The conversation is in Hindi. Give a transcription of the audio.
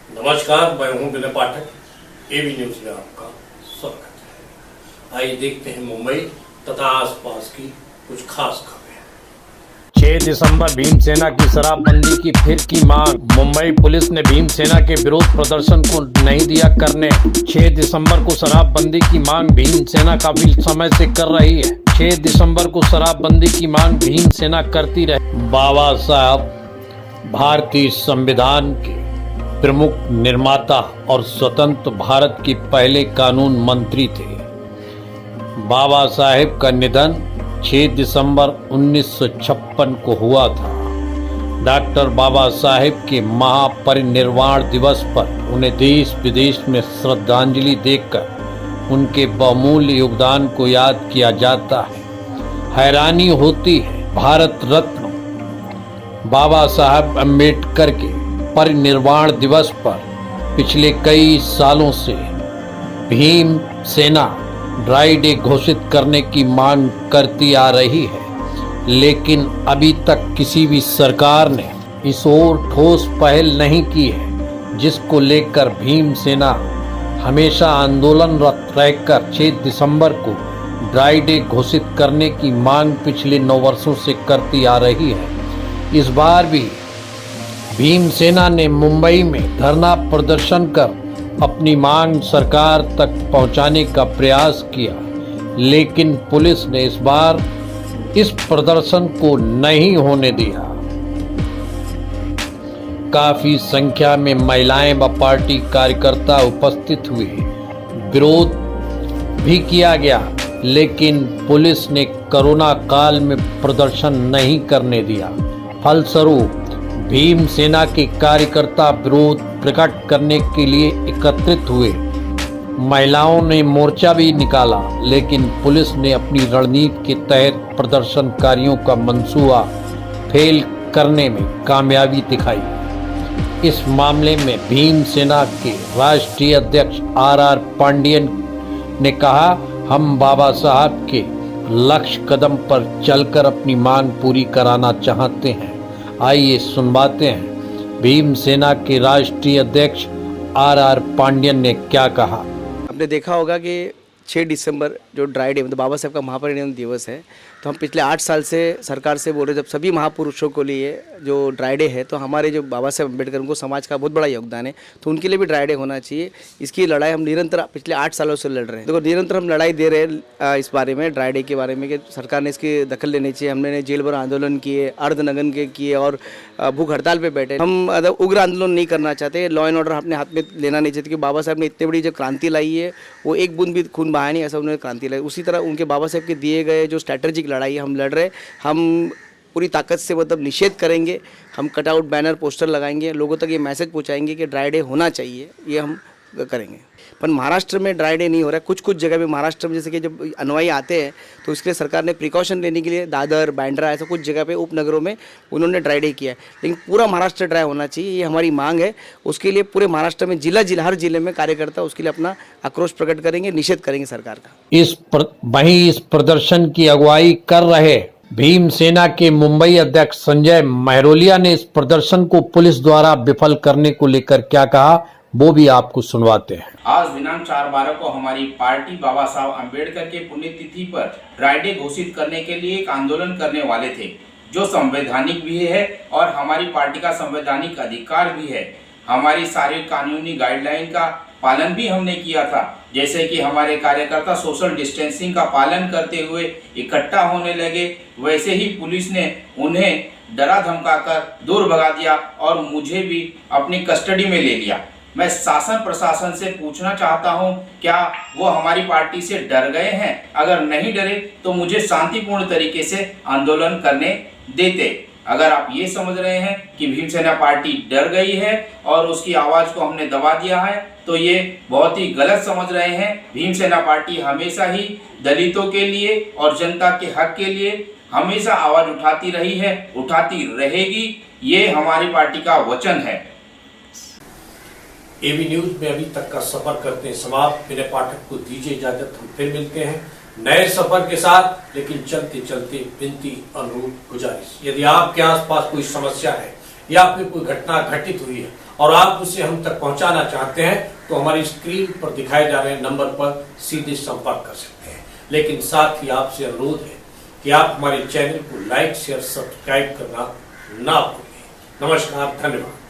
नमस्कार, मैं हूं विनय पाठक। एबी न्यूज में आपका स्वागत है। आइए देखते हैं मुंबई तथा आसपास की कुछ खास खबरें। 6 दिसंबर भीमसेना की शराबबंदी की फिर की मांग। मुंबई पुलिस ने भीमसेना के विरोध प्रदर्शन को नहीं दिया करने। 6 दिसंबर को शराबबंदी की मांग भीमसेना काफी समय से कर रही है। 6 दिसंबर को शराबबंदी की मांग भीमसेना करती रही। बाबा साहब भारतीय संविधान के प्रमुख निर्माता और स्वतंत्र भारत के पहले कानून मंत्री थे। बाबा साहेब का निधन 6 दिसंबर 1956 को हुआ था। डॉक्टर बाबा साहेब के महापरिनिर्वाण दिवस पर उन्हें देश विदेश में श्रद्धांजलि देकर उनके बहुमूल्य योगदान को याद किया जाता है। हैरानी होती है, भारत रत्न बाबा साहब अम्बेडकर के परिनिर्वाण दिवस पर पिछले कई सालों से भीम सेना ड्राई डे घोषित करने की मांग करती आ रही है, लेकिन अभी तक किसी भी सरकार ने इस ओर ठोस पहल नहीं की है, जिसको लेकर भीम सेना हमेशा आंदोलनरत रहकर 6 दिसंबर को ड्राई डे घोषित करने की मांग पिछले 9 वर्षों से करती आ रही है। इस बार भी भीम सेना ने मुंबई में धरना प्रदर्शन कर अपनी मांग सरकार तक पहुंचाने का प्रयास किया, लेकिन पुलिस ने इस बार इस प्रदर्शन को नहीं होने दिया। काफी संख्या में महिलाएं व पार्टी कार्यकर्ता उपस्थित हुए। विरोध भी किया गया, लेकिन पुलिस ने कोरोना काल में प्रदर्शन नहीं करने दिया। फलस्वरूप भीम सेना के कार्यकर्ता विरोध प्रकट करने के लिए एकत्रित हुए। महिलाओं ने मोर्चा भी निकाला, लेकिन पुलिस ने अपनी रणनीति के तहत प्रदर्शनकारियों का मंसूबा फेल करने में कामयाबी दिखाई। इस मामले में भीम सेना के राष्ट्रीय अध्यक्ष आर पांडियन ने कहा, हम बाबा साहब के लक्ष्य कदम पर चलकर अपनी मांग पूरी कराना चाहते हैं। आइए सुनवाते हैं भीम सेना के राष्ट्रीय अध्यक्ष आर पांडियन ने क्या कहा। आपने देखा होगा कि 6 दिसंबर जो ड्राई डे मतलब बाबा साहब का महापरिनिर्वाण दिवस है, तो हम पिछले 8 साल से सरकार से बोल रहे, जब सभी महापुरुषों को लिए जो ड्राई डे है, तो हमारे जो बाबा साहब अम्बेडकर उनको समाज का बहुत बड़ा योगदान है, तो उनके लिए भी ड्राई डे होना चाहिए। इसकी लड़ाई हम निरंतर पिछले 8 सालों से लड़ रहे हैं। देखो, निरंतर हम लड़ाई दे रहे हैं इस बारे में, ड्राई डे के बारे में, कि सरकार ने इसकी दखल लेनी चाहिए। हमने जेल भर आंदोलन किए, अर्धनग्न के किए और भूख हड़ताल पर बैठे। हम उग्र आंदोलन नहीं करना चाहते, लॉ एंड ऑर्डर अपने हाथ में लेना नहीं चाहते, कि बाबा साहब ने इतनी बड़ी जो क्रांति लाई है, वो एक बूंद भी खून बहाया नहीं, ऐसा उन्होंने क्रांति लाई। उसी तरह उनके बाबा साहब के दिए गए जो स्ट्रैटेजिक लड़ाई हम लड़ रहे, हम पूरी ताकत से मतलब निषेध करेंगे। हम कटआउट, बैनर, पोस्टर लगाएंगे, लोगों तक ये मैसेज पहुंचाएंगे कि ड्राई डे होना चाहिए, ये हम करेंगे। पर महाराष्ट्र में ड्राई डे नहीं हो रहा है। कुछ जगह पे महाराष्ट्र में जैसे कि जब अनुयायी आते हैं, तो इसके लिए सरकार ने प्रिकॉशन लेने के लिए दादर, बांद्रा, ऐसा कुछ जगह पे उपनगरों में उन्होंने ड्राई डे किया है, लेकिन पूरा महाराष्ट्र ड्राई होना चाहिए, ये हमारी मांग है। उसके लिए पूरे महाराष्ट्र में हर जिले में कार्यकर्ता उसके लिए अपना आक्रोश प्रकट करेंगे, निषेध करेंगे सरकार का। वहीं इस प्रदर्शन की अगुवाई कर रहे भीम सेना के मुंबई अध्यक्ष संजय महरोलिया ने इस प्रदर्शन को पुलिस द्वारा विफल करने को लेकर क्या कहा, वो भी आपको सुनवाते हैं। आज दिनांक 4/12 को हमारी पार्टी बाबा साहब अम्बेडकर के पुण्यतिथि पर ड्राई डे घोषित करने के लिए एक आंदोलन करने वाले थे, जो संवैधानिक भी है और हमारी पार्टी का संवैधानिक अधिकार भी है। हमारी सारी कानूनी गाइडलाइन का पालन भी हमने किया था, जैसे कि हमारे कार्यकर्ता सोशल डिस्टेंसिंग का पालन करते हुए इकट्ठा होने लगे, वैसे ही पुलिस ने उन्हें डरा धमकाकर दूर भगा दिया और मुझे भी अपनी कस्टडी में ले लिया। मैं शासन प्रशासन से पूछना चाहता हूं, क्या वो हमारी पार्टी से डर गए हैं? अगर नहीं डरे तो मुझे शांतिपूर्ण तरीके से आंदोलन करने देते। अगर आप ये समझ रहे हैं कि भीम सेना पार्टी डर गई है और उसकी आवाज़ को हमने दबा दिया है, तो ये बहुत ही गलत समझ रहे हैं। भीम सेना पार्टी हमेशा ही दलितों के लिए और जनता के हक के लिए हमेशा आवाज़ उठाती रही है, उठाती रहेगी। ये हमारी पार्टी का वचन है। एबी न्यूज में अभी तक का सफर करते हैं समाप्त। विनय पाठक को दीजिए इजाजत, हम फिर मिलते हैं नए सफर के साथ। लेकिन चलते चलते विनती, अनुरोध, गुजारिश, यदि आपके आसपास कोई समस्या है या फिर कोई घटना घटित हुई है और आप उसे हम तक पहुंचाना चाहते हैं तो हमारी स्क्रीन पर दिखाए जा रहे नंबर पर सीधे संपर्क कर सकते हैं। लेकिन साथ ही आपसे अनुरोध है कि आप हमारे चैनल को लाइक शेयर सब्सक्राइब करना ना भूलें। नमस्कार, धन्यवाद।